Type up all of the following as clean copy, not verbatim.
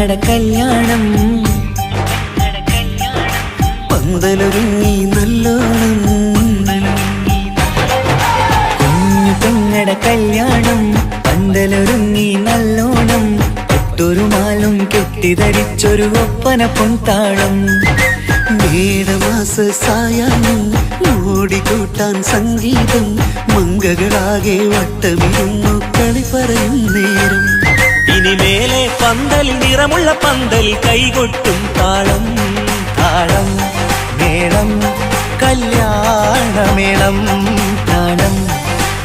കല്യാണം പന്തലൊരുങ്ങി നല്ലോണം കുഞ്ഞു പെങ്ങടെ കല്യാണം പന്തലൊരുങ്ങി നല്ലോണം ഒട്ടൊരു മാലും കെട്ടിധരിച്ചൊരു ഒപ്പന പൊൻതാളം മേടമാസ സായാഹ്നം ഓടിക്കൂട്ടാൻ സംഗീതം മംഗകളാകെ വട്ടമിരുന്നു കളി പറയും നേരം ഇനിമേലെ പന്തൽ നിറമുള്ള പന്തൽ കൈകൊട്ടും താളം താളം മേളം കല്യാണമേളം താളം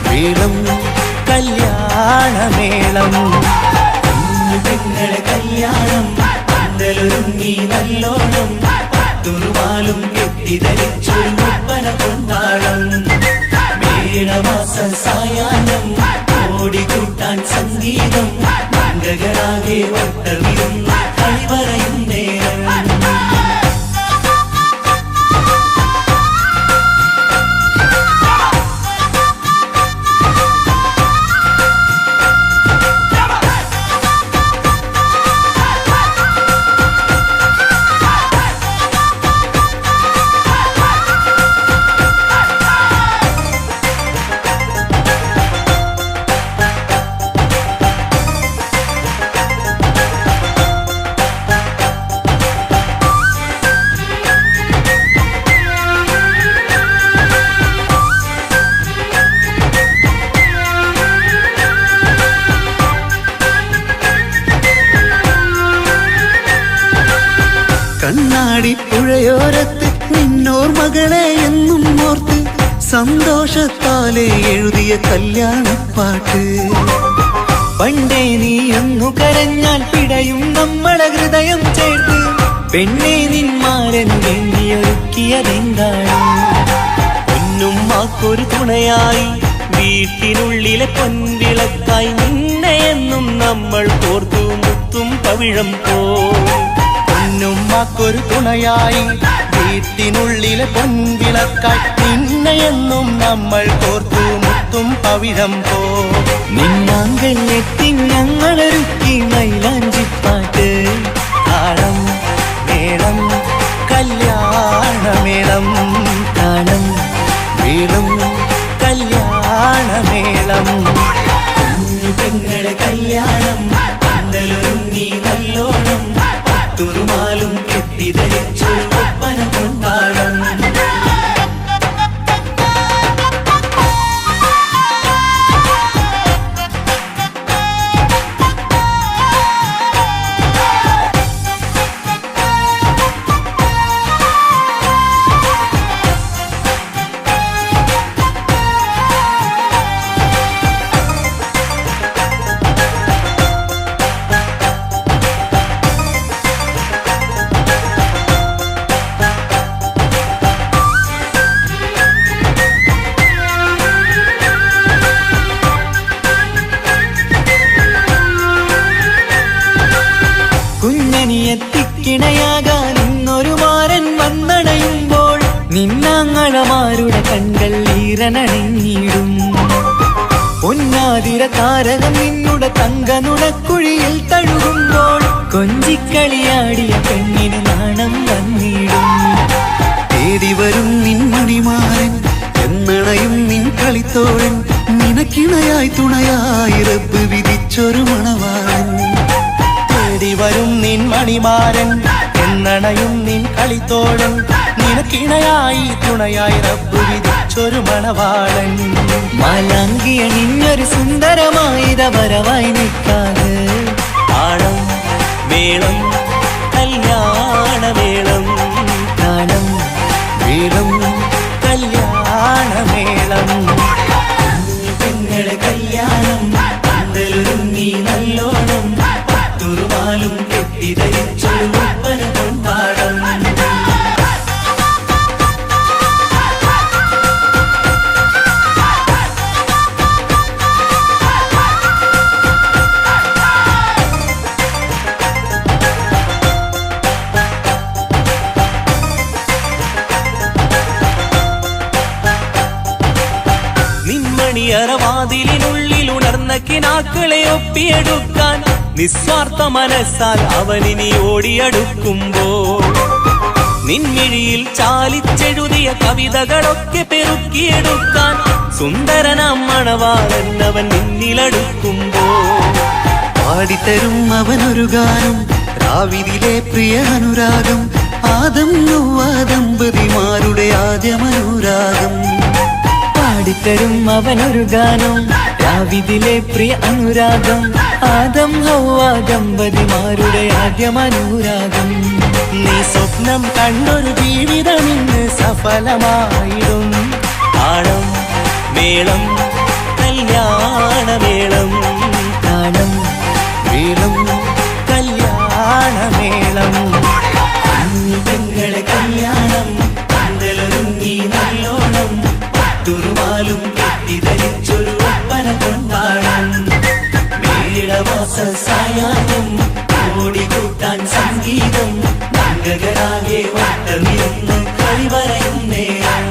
മേളം കല്യാണമേളം കുഞ്ഞു പെങ്ങളെ കല്യാണം പന്തലൊരുങ്ങി നല്ലോണം തുറുമാലും കെട്ടിധരിച്ചൊരു ഒപ്പന പൊൻതാളം മേടമാസ സായാഹ്നം ഓടിക്കൂട്ടാൻ സംഗീതം മംഗകളാകെ വട്ടമിരുന്ന് കളി പറയും നേരം കണ്ണാടി പുഴയോരത്ത് നിന്നോർ മകളെ എന്നും ഓർത്ത് സന്തോഷത്താലെ എഴുതിയ കല്യാണപ്പാട്ട് പണ്ടേ നീ ഒന്നു കരഞ്ഞാൽ പിടയും നമ്മളെ ഹൃദയം ചേർത്ത് പെണ്ണെ നിന്മാരൻ വേണ്ടിയൊരുക്കിയതെന്താണ് പൊന്നുമ്മാക്കൊരു തുണയായി വീട്ടിനുള്ളിലെ പൊൻവിളക്കായി നിന്നെ എന്നും നമ്മൾ കോർത്തു മുത്തും പവിഴം പോ പൊന്നുമ്മാക്കൊരു തുണയായി വീട്ടിനുള്ളിലെ പൊൻവിളക്കായി നിന്നെയെന്നും നമ്മൾ കോർത്തു മുത്തും പവിഴം പോ നിന്നാങ്കല്ലെത്തി ഞങ്ങളൊരുക്കി മൈലാഞ്ചിപ്പാട്ട് താളം മേളം കല്യാണമേളം താളം മേളം കല്യാണമേളം കുഞ്ഞു പെങ്ങളെ കല്യാണം പന്തലൊരുങ്ങി നല്ലോണം തുറുമാലും കെട്ടിധരിച്ചൊരു ഒപ്പന പൊൻതാളം എത്തിക്കിണയാകാൻ ഇന്നൊരു മാരൻ വന്നണയുമ്പോൾ നിന്നാങ്ങളമാരുടെ കൺകൾ ഈറനണിഞ്ഞിടും പൊന്നാതിര താരകം നിന്നുടെ തങ്ക നുണക്കുഴിയിൽ തഴുകുമ്പോൾ കൊഞ്ചിക്കളിയാടിയ പെണ്ണിന് നാണം വന്നിടും തേടി വരും നിൻമണിമാരൻ എന്നണയും നിൻ കളിത്തോഴൻ നിനക്കിണയായി തുണയായി റബ്ബ് വിധിച്ചൊരു മണവാളൻ തേടി വരും നിൻ മണിമാരൻ എന്നണയും നിൻ കളിത്തോഴൻ നിനക്കിണയായി തുണയായി റബ്ബ് വിധിച്ചൊരു മണവാളൻ മാലാങ്കിയ നിന്നൊരു സുന്ദരമായിത വരവായി നിൽക്കാതെ താളം മേളം കല്യാണമേളം താളം മേളം കല്യാണമേളം പെങ്ങളെ കല്യാണം പന്തലൊരുങ്ങി നല്ലോണം തുറുമാലും കെട്ടിധരിച്ചൊരു ഒപ്പന പൊൻതാളം നിന്മണിയറവാതിലിനുള്ളിൽ മനസ്സിലുണർന്ന കിനാക്കളെ ഒപ്പിയെടുക്കാൻ നിസ്വാർത്ഥ മനസ്സാൽ അവനിനി ഓടിയടുക്കുമ്പോൾ നിൻമിഴിയിൽ ചാലിച്ചെഴുതിയ കവിതകളൊക്കെ പെറുക്കിയെടുക്കാൻ സുന്ദരനാം മണവാളൻ അവൻ നിന്നിലടുക്കുമ്പോൾ പാടിത്തരും അവനൊരു ഗാനം രാവിലെ പ്രിയ അനുരാഗം ആദം ഹവ്വ ദമ്പതിമാരുടെ ആദ്യമനുരാഗം പാടിത്തരും അവനൊരു ഗാനം രാവിലെ പ്രിയ അനുരാഗം ആദം ഹവ്വ ദമ്പതിമാരുടെ ആദ്യമനുരാഗം നീ സ്വപ്നം കണ്ടൊരു ജീവിതം ഇന്ന് സഫലമായിടും താളം മേളം കല്യാണമേളം താളം മേളം കല്യാണമേളം പെങ്ങളെ കല്യാണം പന്തലൊരുങ്ങി നല്ലോണം പട്ടുറുമാലും കെട്ടിധരിച്ചൊരു ഒപ്പന കൊണ്ടാടം മേളവാസ സായാഹ്നം ഓടിക്കൂട്ടാൻ സംഗീതം മംഗളരാകെ വട്ടമിരുന്ന് കളിവരയും നേരം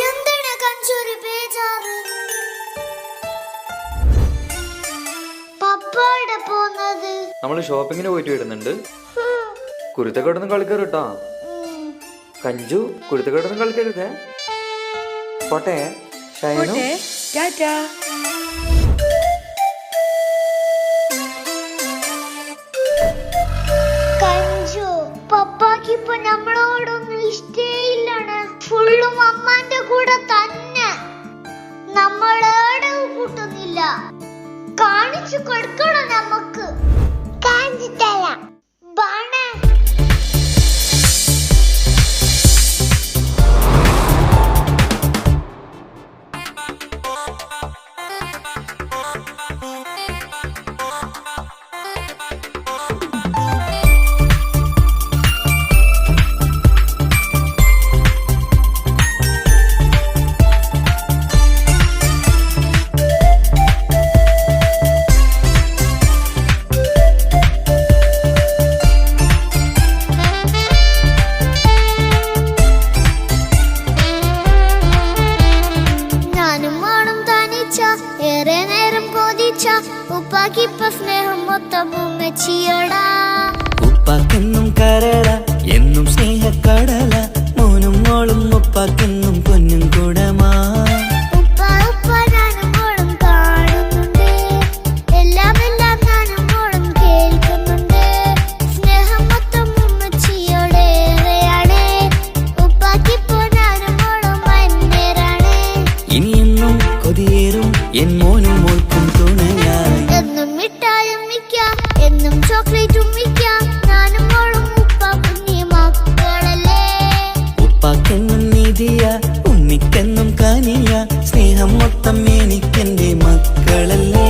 എന്താണ് കഞ്ചൂരി ബേജാറ്? പപ്പാടെ പോന്നത് നമ്മള് ഷോപ്പിങ്ങിന് പോയിട്ട് വരുന്നുണ്ട്. കുരുത്തക്കേടൊന്നും കളിക്കരുട്ടാ. കഞ്ചു കുരുത്തക്കേടൊന്നും കളിക്കരുതേ. പോട്ടെ ഷൈനു. കഞ്ചു പപ്പാക്ക് ഇപ്പൊ നമ്മളോടൊന്നും ഇഷ്ടേയില്ലാണ്. ഫുള്ളും അമ്മാന്റെ കൂടെ തന്നെ. നമ്മളേടെ കൂട്ടുന്നില്ല. കാണിച്ചു കൊടുക്കണം നമുക്ക്. കാണിച്ചു തരാം. ബാണേ ഏറെ നേരം കൊതിച്ച ഉപ്പാക്കിപ്പ സ്നേഹം മൊത്തം ഉമ്മച്ചിയോടാ. ഉപ്പാക്കെന്നും കരള എന്നും സ്നേഹക്കടല മോനും മോളും ഉപ്പാക്കെന്നും പൊന്നും കൂടമാ. ഉപ്പ ഉപ്പ ഞാനും മോളും കാണുന്നുണ്ട്. എല്ലാം എല്ലാം ഞാനും മോളും കേൾക്കുന്നുണ്ട്. സ്നേഹം മൊത്തം ഉമ്മച്ചിയോടേറെയാണ്. ഉപ്പാക്കിപ്പോ ഞാനും മോളും അന്യരാണ്. ഇനിയെന്നും കൊതിയേറും എൻ മോനും മോൾക്കും തുണയായി. എന്നും മിഠായും മിക്കാം എന്നും ചോക്ലേറ്റും മിക്കാം. ഞാനും മോളും ഉപ്പ കുഞ്ഞി മക്കളല്ലേ. ഉപ്പാക്കെന്നും നീതിയ ഉമ്മിക്കെന്നും കാനിയ സ്നേഹം മൊത്തം എനിക്കെന്റെ മക്കളല്ലേ.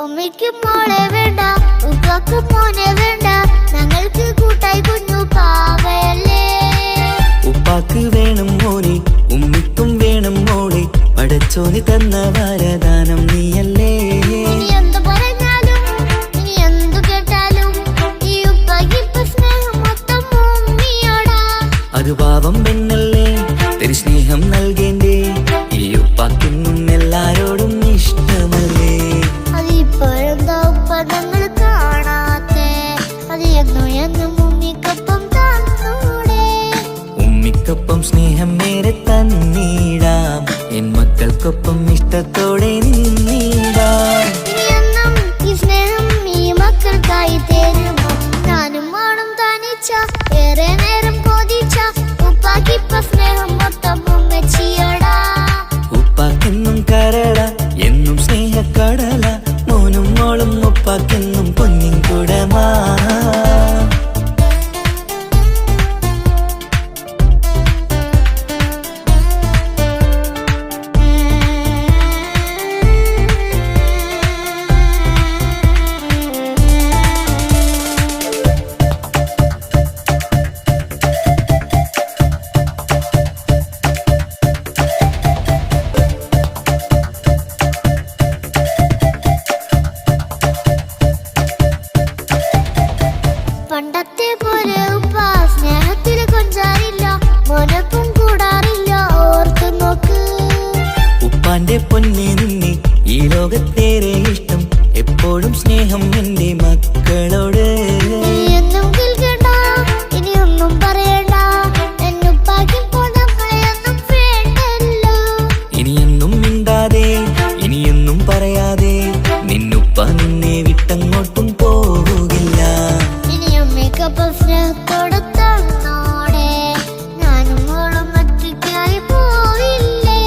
ഉമ്മയ്ക്ക് മോളെ വേണ്ട, ഉപ്പാക്ക് മോനെ വേണ്ട. ഞങ്ങൾക്ക് കൂട്ടായി കുഞ്ഞു പാവയല്ലേ. ഉപ്പാക്ക് വേണം മോനെ ഉമ്മിക്കും വേണം മോളെ. പടച്ച പടച്ചോനി തന്ന വരദാനം നീയല്ലേ. ഇനി എന്ത് പറഞ്ഞാലും ഇനി എന്തു കേട്ടാലും ഈ ഉപ്പാക്കിപ്പ സ്നേഹം മൊത്തം ഉമ്മിയോടാ. അത് പാവം പെണ്ണല്ലേ തിരു സ്നേഹം നൽകേണ്ടേ. ഈ ഉപ്പാക്കിന്നും എല്ലാരോടും ഇഷ്ടമല്ലേ. അതിപ്പോഴെന്താ ഉപ്പ ഞങ്ങൾ കാണാത്തെ? അത് എന്നും എന്നും ഉമ്മിക്കൊപ്പം തന്നൂടെ. ഉമ്മിക്കൊപ്പം സ്നേഹം നേരെ തന്നീടാം. എൻ മക്കൾക്കൊപ്പം ഇഷ്ടത്തോടെ നിന്നീടാം. ഇനി എന്നും ഈ സ്നേഹം ഈ മക്കൾക്കായി തരുമോ? ഞാനും മോളും തനിച്ച ഏറെ നേരം കൊതിച്ച ഉപ്പാക്കിപ്പ സ്നേഹം മൊത്തം ഉമ്മച്ചിയോടാ. ഉപ്പാക്കെന്നും കരള എന്നും സ്നേഹക്കടല. മോനും മോളും ഉപ്പാക്കെന്നും പൊന്നിൻ കുടമാ. പണ്ടത്തെ പോലെ ഉപ്പ സ്നേഹത്തില് കൊഞ്ചാറില്ല, മോനൊപ്പം കൂടാറില്ല. ഓർത്തു നോക്ക്. ഉപ്പാന്റെ പൊന്നെ നിന്നെ ഈ ലോകത്തേറെ ഇഷ്ടം. എപ്പോഴും സ്നേഹം എന്റെ മക്കളോട്. ഇനി എന്നും കേൾക്കണ്ട, ഇനി ഒന്നും പറയണ്ട. എന്നുപ്പാക്കിപ്പോ നമ്മളെയൊന്നും വേണ്ടല്ലോ. ഇനിയെന്നും മിണ്ടാതെ ഇനിയെന്നും പറയാതെ നിന്നുപ്പ നിന്നെ വിട്ടങ്ങോട്ടും പോകില്ല. ഇനി ഉമ്മയ്ക്കൊപ്പം സ്നേഹത്തോടെ തന്നോടെ. ഞാനും മോളും ഒറ്റയ്ക്കായി പോയില്ലേ.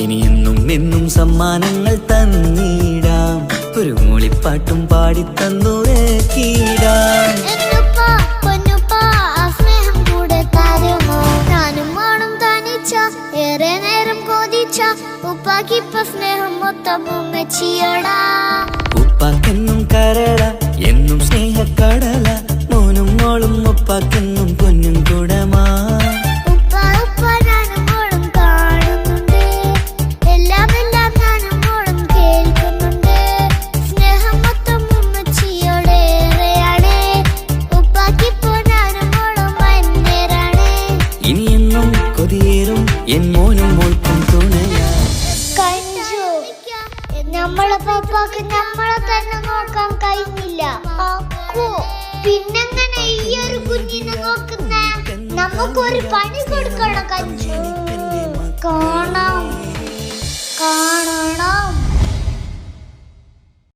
ഇനിയെന്നും എന്നും സമ്മാനങ്ങൾ തന്നീടാം. ഒരു മൂളിപ്പാട്ടും പാടിത്തന്നുരക്കീടാം. എന്നുപ്പ പൊന്നുപ്പ ആ സ്നേഹം കൂടെ തരുമോ? ഞാനും മോളും തനിച്ച ഏറെ നേരം കൊതിച്ച ഉപ്പാക്കിപ്പ സ്നേഹം മൊത്തം ഉമ്മച്ചിയോടാ. ഉപ്പാക്കെന്നും കരള എന്നും സ്നേഹക്കടല. മോനും മോളും ഉപ്പാക്കെന്നും പൊന്നും കുടമാ. ഉപ്പ ഉപ്പ ഞാനും മോളും കാണുന്നുണ്ട്. എല്ലാം എല്ലാം ഞാനും മോളും കേൾക്കുന്നുണ്ട്. സ്നേഹം മൊത്തം ഉമ്മച്ചിയോടേറെയാണ്. ഉപ്പാക്കിപ്പോ ഞാനും മോളും വന്നേരാണ്. ഇനിയെന്നും കൊതിയേറും എൻ മോനും മോൾക്കും തുണയാ. കഞ്ചു, നമ്മളെ പപ്പാക്ക് നമ്മളെ തന്നെ നോക്കാൻ കഴിഞ്ഞില്ല. അക്കു, പിന്നെങ്ങനെ ഈ ഒരു കുഞ്ഞിനെ നോക്കുന്നേ? നമുക്കൊരു പണി കൊടുക്കണം കഞ്ചു. കാണാം കാണാം.